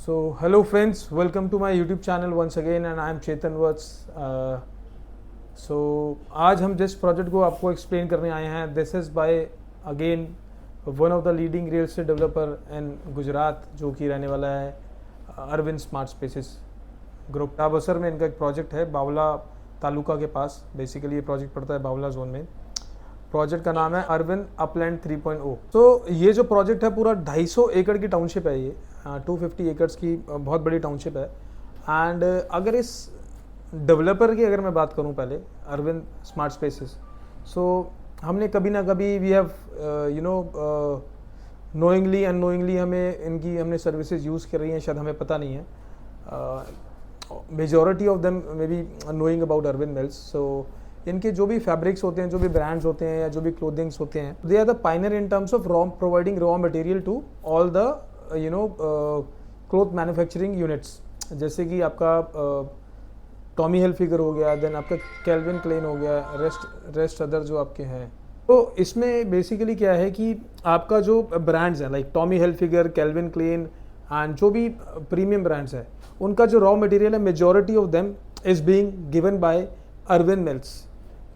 So hello friends, welcome to my YouTube channel once again and I am Chetan Vats. So आज हम जिस project को आपको explain करने आए हैं, this is by again one of the leading real estate developer in Gujarat, जो कि रहने वाला है अरविंद स्मार्ट स्पेसेस ग्रुप। टाबसर में इनका एक प्रोजेक्ट है बावला तालुका के पास। बेसिकली ये प्रोजेक्ट पड़ता है बावला जोन में। प्रोजेक्ट का नाम है अरविंद अपलैंड 3.0। तो ये जो प्रोजेक्ट है पूरा 250 एकड़ की टाउनशिप है। ये 250 एकड़ की बहुत बड़ी टाउनशिप है। एंड अगर इस डेवलपर की अगर मैं बात करूं पहले, अरविंद स्मार्ट स्पेसेस, सो हमने कभी ना कभी वी हैव नोइंगली अननोइंगली हमने सर्विसेज यूज़ कर रही हैं, शायद हमें पता नहीं है। Majority of them may be knowing about Arvind mills. So इनके जो भी फैब्रिक्स होते हैं, जो भी ब्रांड्स होते हैं या जो भी क्लोथिंग्स होते हैं, they are the pioneer in terms of providing raw material to all the cloth manufacturing units. जैसे कि आपका टॉमी हिलफिगर हो गया, देन आपका कैल्विन क्लेन हो गया, रेस्ट अदर जो आपके हैं। तो इसमें बेसिकली क्या है कि आपका जो ब्रांड्स हैं like Tommy Hilfiger, Calvin Klein and जो भी प्रीमियम ब्रांड्स हैं, उनका जो रॉ मटेरियल है majority of them is being given by Arvind mills,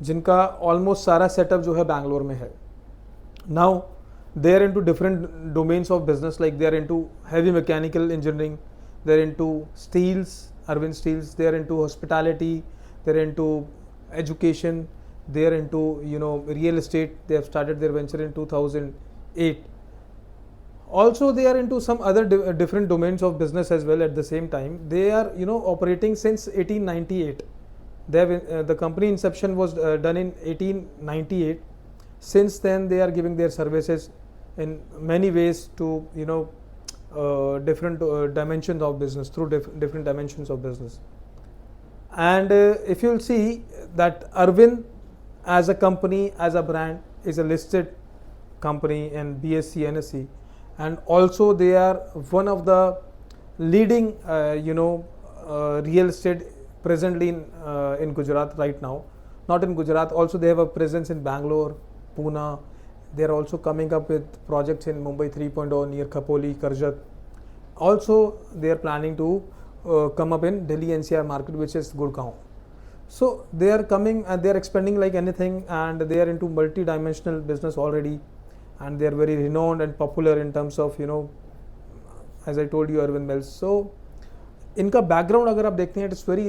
जिनका ऑलमोस्ट सारा सेटअप जो है बैंगलोर में है। Now they are into different domains of business, like they are into heavy mechanical engineering, they are into steels, Arvind Steels, they are into hospitality, they are into education, they are into real estate. They have started their venture in 2008. Also they are into some other different domains of business as well. At the same time they are operating since 1898. They have the company inception was done in 1898. Since then they are giving their services in many ways to different dimensions of business, through different dimensions of business. And if you'll see that Arvind as a company, as a brand, is a listed company in BSE NSE, and also they are one of the leading real estate presently in Gujarat right now. Not in Gujarat, also they have a presence in Bangalore, Pune. They are also coming up with projects in Mumbai 3.0 near Khopoli, Karjat. Also they are planning to come up in Delhi NCR market, which is Gurgaon. So they are coming and they are expanding like anything, and they are into multi-dimensional business already, and they are very renowned and popular in terms of as I told you, Arvind Mills. So इनका background अगर आप देखते हैं, it's very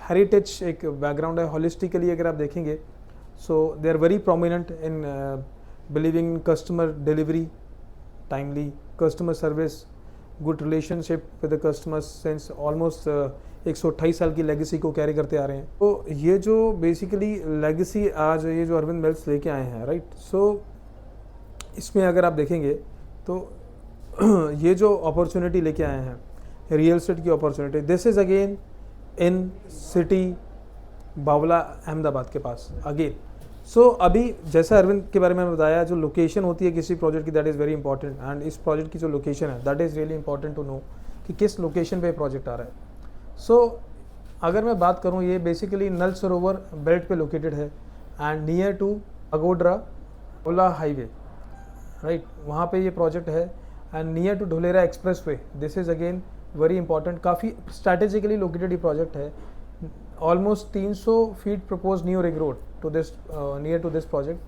heritage एक background है holistically अगर आप देखेंगे। So they are very prominent in believing in customer delivery, timely customer service, good relationship with the customers since almost 128 साल की लेगेसी को कैरी करते आ रहे हैं। तो ये जो बेसिकली लेगेसी आज ये जो अरविंद मिल्स लेके आए हैं, राइट। सो इसमें अगर आप देखेंगे तो ये जो अपॉर्चुनिटी लेके आए हैं रियल एस्टेट की opportunity, this is again in city बावला अहमदाबाद के पास अगेन। सो अभी जैसा अरविंद के बारे में बताया, जो लोकेशन होती है किसी प्रोजेक्ट की, that is very important. And इस प्रोजेक्ट की जो लोकेशन है, that is really important to know कि किस लोकेशन पे प्रोजेक्ट आ रहा है। सो अगर मैं बात करूँ, ये बेसिकली नल सरोवर बेल्ट पे लोकेटेड है एंड नियर टू अगोड्रा ओला हाईवे, राइट, वहाँ पे ये प्रोजेक्ट है। And near to Dholera express way, this is again very important, काफ़ी स्ट्रैटेजिकली लोकेटेड ये प्रोजेक्ट है। Almost 300 feet proposed new ring road to this near to this project.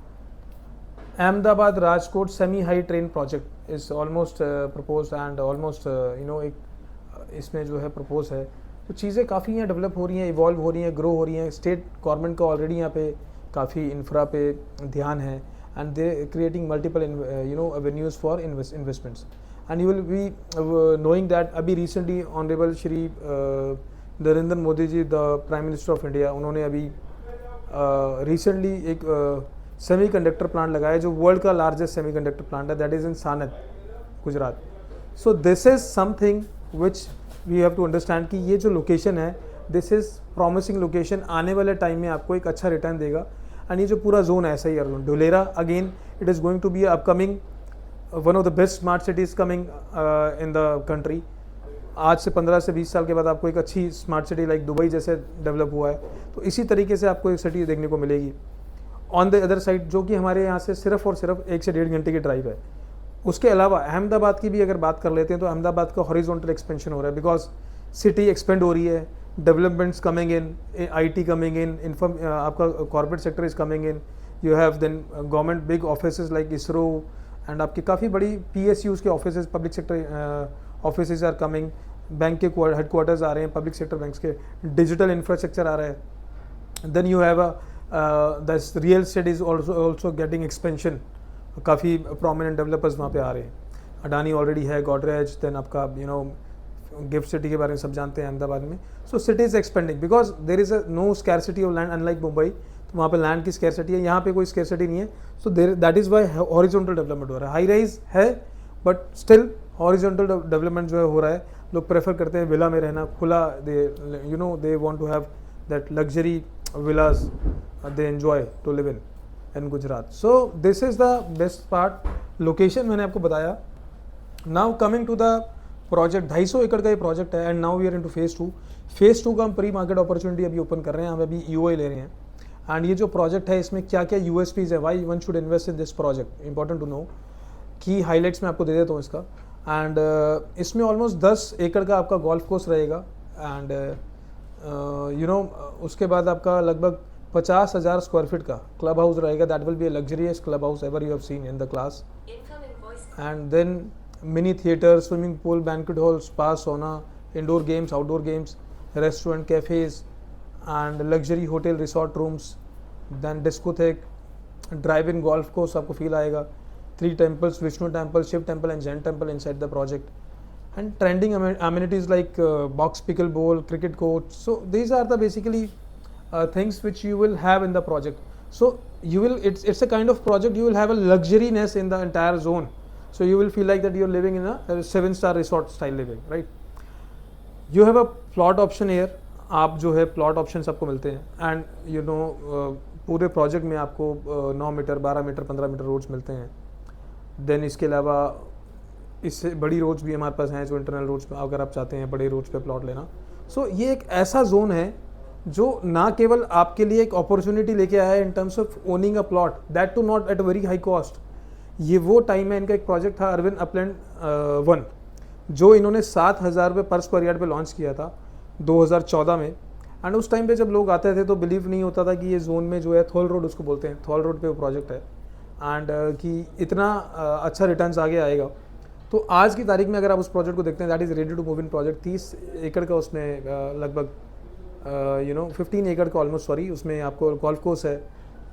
Ahmedabad Rajkot semi high train project is almost proposed and almost एक इसमें जो है propose है। तो चीज़ें काफ़ी यहाँ डेवलप हो रही हैं, इवॉल्व हो रही हैं, ग्रो हो रही हैं। स्टेट गवर्नमेंट का ऑलरेडी यहाँ पे काफ़ी इंफ्रा पे ध्यान है, and they creating multiple avenues for investments. And you will be knowing that अभी recently honourable Shri Narendra Modi ji, the prime minister of India, उन्होंने अभी रिसेंटली एक सेमीकंडक्टर प्लांट लगाया जो वर्ल्ड का लार्जेस्ट सेमीकंडक्टर प्लांट है, that is in Sanand, Gujarat. So this is something which we have to understand कि ये जो लोकेशन है, दिस इज़ प्रॉमिसिंग लोकेशन, आने वाले टाइम में आपको एक अच्छा रिटर्न देगा। एंड ये जो पूरा जोन है ऐसा ही है। Dholera again it is going to be upcoming one of the best smart cities coming in the country. आज से 15 से 20 साल के बाद आपको एक अच्छी स्मार्ट सिटी लाइक दुबई जैसे डेवलप हुआ है, तो इसी तरीके से आपको एक सिटी देखने को मिलेगी। ऑन द अदर साइड, जो कि हमारे यहाँ से सिर्फ और सिर्फ 1 से 1.5 घंटे की ड्राइव है, उसके अलावा अहमदाबाद की भी अगर बात कर लेते हैं तो अहमदाबाद का हॉरिजॉन्टल एक्सपेंशन हो रहा है, बिकॉज सिटी एक्सपेंड हो रही है, developments coming in, IT coming in, आपका corporate sector is coming in, you have then government big office like ISRO, and आपकी काफ़ी बड़ी PSUs के office, public sector office are coming, bank के हेडक्वार्टर्स आ रहे हैं, पब्लिक सेक्टर बैंक्स के, डिजिटल इंफ्रास्ट्रक्चर आ रहा है, then you have the real estate is also getting expansion, काफ़ी प्रोमिनेंट डेवलपर्स वहाँ पे आ रहे हैं, अडानी ऑलरेडी है, गोदरेज, देन आपका गिफ्ट सिटी के बारे में सब जानते हैं अहमदाबाद में. So city is expanding because there is no scarcity of land, unlike Mumbai, तो वहाँ पे लैंड की स्कैरसिटी है, यहाँ पे कोई स्कैरसिटी नहीं है. So that is why horizontal development हो रहा है. हाई राइज है बट स्टिल हॉरिजॉन्टल डेवलपमेंट जो है हो रहा है. लोग प्रेफर करते हैं विला में रहना, खुला, they want to have that luxury villas they enjoy to live in Gujarat. So this is the best part. Location मैंने आपको बताया. Now coming to the project, 250 एकड़ का ये प्रोजेक्ट है, and now we are into phase 2. Phase 2 का हम pre market opportunity अभी ओपन कर रहे हैं, हम अभी EOI ले रहे हैं. एंड ये जो प्रोजेक्ट है इसमें क्या क्या USPs है, why one should invest in this project, important to know. Key highlights मैं आपको दे देता हूँ इसका. एंड इसमें ऑलमोस्ट 10 एकड़ का आपका गोल्फ कोर्स रहेगा, एंड उसके बाद आपका लगभग 50,000 स्क्वायर फीट का क्लब हाउस रहेगा. That will be a luxurious club house ever you have seen in the class. And then mini theatre, swimming pool, banquet hall, spa, sauna, indoor games, outdoor games, restaurant, cafes, and luxury hotel resort rooms, then discotheque, drive in golf course आपको feel आएगा. 3 temples, Vishnu temple, Shiv temple and Jain temple inside the project, and trending amenities like box pickleball, cricket court. So these are the basically things which you will have in the project. So you will, it's a kind of project, you will have a luxuriness in the entire zone. So you will feel like that you're living in a 7-star resort style living, right? You have a plot option here. आप जो है plot option आपको मिलते हैं, and पूरे project में आपको 9 metre, 12 metre, 15 metre roads मिलते हैं. देन इसके अलावा इससे बड़ी रोड्स भी हमारे पास हैं, जो इंटरनल रोड्स पे अगर आप चाहते हैं बड़े रोड्स पे प्लॉट लेना. सो ये एक ऐसा जोन है जो ना केवल आपके लिए एक अपॉर्चुनिटी लेके आया है in terms of owning a plot, that too not at a very high cost. ये वो टाइम है, इनका एक प्रोजेक्ट था अरविंद अपलैंड 1, जो इन्होंने 7,000 रुपये पर स्क्वायर यार्ड पे लॉन्च किया था 2014 में. एंड उस टाइम पे जब लोग आते थे तो बिलीव नहीं होता था कि ये जोन में जो है थॉल रोड उसको बोलते हैं, थॉल रोड पे वो प्रोजेक्ट है, एंड कि इतना अच्छा रिटर्न्स आगे आएगा. तो आज की तारीख में अगर आप उस प्रोजेक्ट को देखते हैं, that is ready to move in project. 30 एकड़ का उसमें लगभग 15 एकड़ का ऑलमोस्ट, सॉरी, उसमें आपको गोल्फ कोर्स है.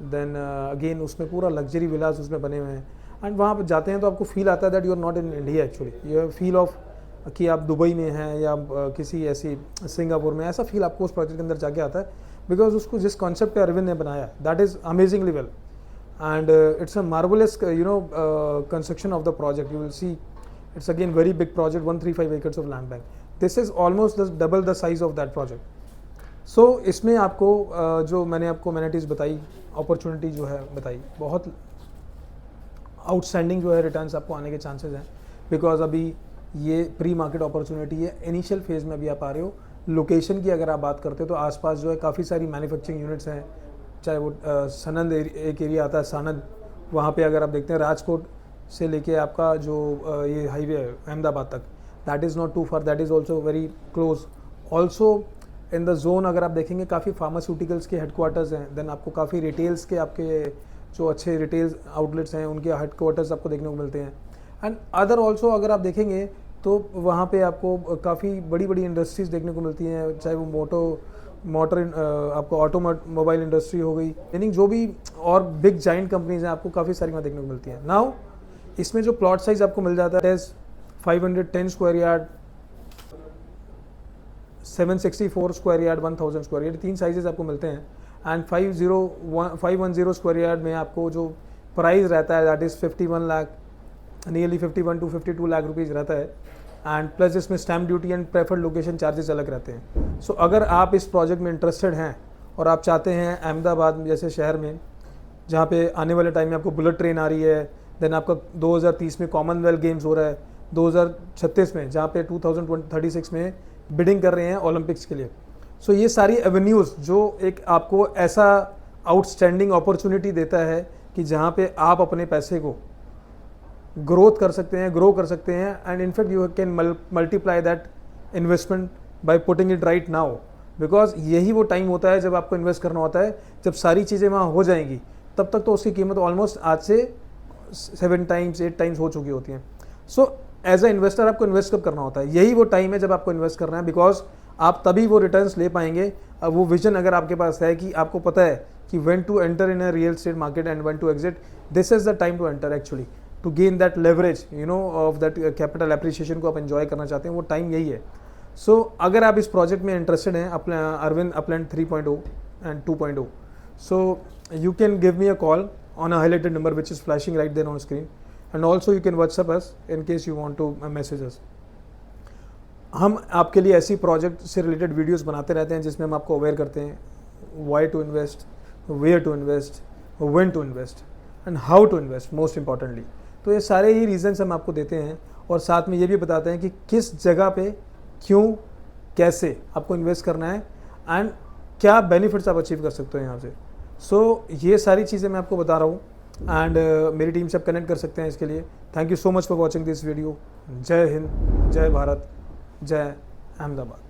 देन अगेन उसमें पूरा लग्जरी विलास उसमें बने हुए हैं. एंड वहाँ पर जाते हैं तो आपको फील आता है that you are not in India actually. You feel of कि आप दुबई में हैं या किसी ऐसी सिंगापुर में, ऐसा फील आपको उस प्रोजेक्ट के अंदर जाके आता है, बिकॉज उसको जिस कॉन्सेप्ट पे अरविंद ने बनाया that is amazingly well. And it's a marvelous construction of the project. You will see it's again very big project, 135 acres of land bank. This is almost double the size of that project. So इसमें आपको जो मैंने आपको amenities बताई, opportunity जो है बताई, बहुत आउटस्टैंडिंग जो है रिटर्न्स आपको आने के चांसेस हैं, बिकॉज अभी ये प्री मार्केट अपॉर्चुनिटी है, इनिशियल फेज़ में अभी आप आ रहे हो. लोकेशन की अगर आप बात करते हो तो आसपास जो है काफ़ी सारी मैन्युफैक्चरिंग यूनिट्स हैं, चाहे वो सनंद एक एरिया आता है सानंद, वहाँ पे अगर आप देखते हैं राजकोट से लेके आपका जो ये हाईवे है अहमदाबाद तक, that is not too far, that is also very close. Also in the zone अगर आप देखेंगे काफ़ी फार्मास्यूटिकल्स के हेडक्वार्टर्स हैं. देन आपको काफ़ी रिटेल्स के आपके जो अच्छे रिटेल आउटलेट्स हैं उनके हेडक्वार्टर्स आपको देखने को मिलते हैं. एंड अदर ऑल्सो अगर आप देखेंगे तो वहाँ पे आपको काफ़ी बड़ी बड़ी इंडस्ट्रीज़ देखने को मिलती हैं, चाहे वो मोटर आपको ऑटोमोबाइल इंडस्ट्री हो गई, यानी जो भी और बिग जाइंट कंपनीज हैं आपको काफ़ी सारी वहाँ देखने को मिलती हैं. नाउ इसमें जो प्लॉट साइज आपको मिल जाता है 510 square yard, 764 square yard, 1000 square yard, 3 sizes आपको मिलते हैं. एंड 510 स्क्वायर यार्ड में आपको जो प्राइस रहता है that is 51 lakh, nearly 51 to 52 lakh rupees रहता है. एंड प्लस इसमें stamp duty and preferred location charges अलग रहते हैं. सो अगर आप इस प्रोजेक्ट में इंटरेस्टेड हैं और आप चाहते हैं अहमदाबाद जैसे शहर में जहाँ पे आने वाले टाइम में आपको बुलेट ट्रेन आ रही है, देन आपका 2030 में कॉमनवेल्थ गेम्स हो रहा है, 2036 में जहाँ पे 2036 में बिडिंग कर रहे हैं ओलंपिक्स के लिए. सो ये सारी एवेन्यूज़ जो एक आपको ऐसा आउटस्टैंडिंग अपॉर्चुनिटी देता है कि जहाँ पे आप अपने पैसे को ग्रोथ कर सकते हैं, ग्रो कर सकते हैं, and in fact you can multiply that investment by putting it right now, because यही वो टाइम होता है जब आपको इन्वेस्ट करना होता है। जब सारी चीज़ें वहाँ हो जाएंगी तब तक तो उसकी कीमत ऑलमोस्ट आज से 7 टाइम्स 8 टाइम्स हो चुकी होती हैं। सो एज अ इन्वेस्टर आपको इन्वेस्ट कब करना होता है, यही वो टाइम है जब आपको इन्वेस्ट करना है, बिकॉज आप तभी वो रिटर्न्स ले पाएंगे। अब वो विजन अगर आपके पास है कि आपको पता है कि when to enter in a real estate market and when to exit, this is the time to enter actually, to gain that leverage of that capital appreciation को आप एंजॉय करना चाहते हैं, वो टाइम यही है। सो अगर आप इस प्रोजेक्ट में इंटरेस्टेड हैं, अपने Arvind Upland 3.0 and 2.0, so you can give me a call on a highlighted number which is flashing right there on screen, and also you can WhatsApp us in case you want to message us. हम आपके लिए ऐसी project से related videos बनाते रहते हैं जिसमें हम आपको अवेयर करते हैं why to invest, where to invest, when to invest and how to invest most importantly। तो ये सारे ही रीजंस हम आपको देते हैं और साथ में ये भी बताते हैं कि किस जगह पे क्यों कैसे आपको इन्वेस्ट करना है एंड क्या बेनिफिट्स आप अचीव कर सकते हो यहाँ से। सो ये सारी चीज़ें मैं आपको बता रहा हूँ एंड मेरी टीम से आप कनेक्ट कर सकते हैं इसके लिए। Thank you so much for watching this video. जय हिंद, जय भारत, जय अहमदाबाद।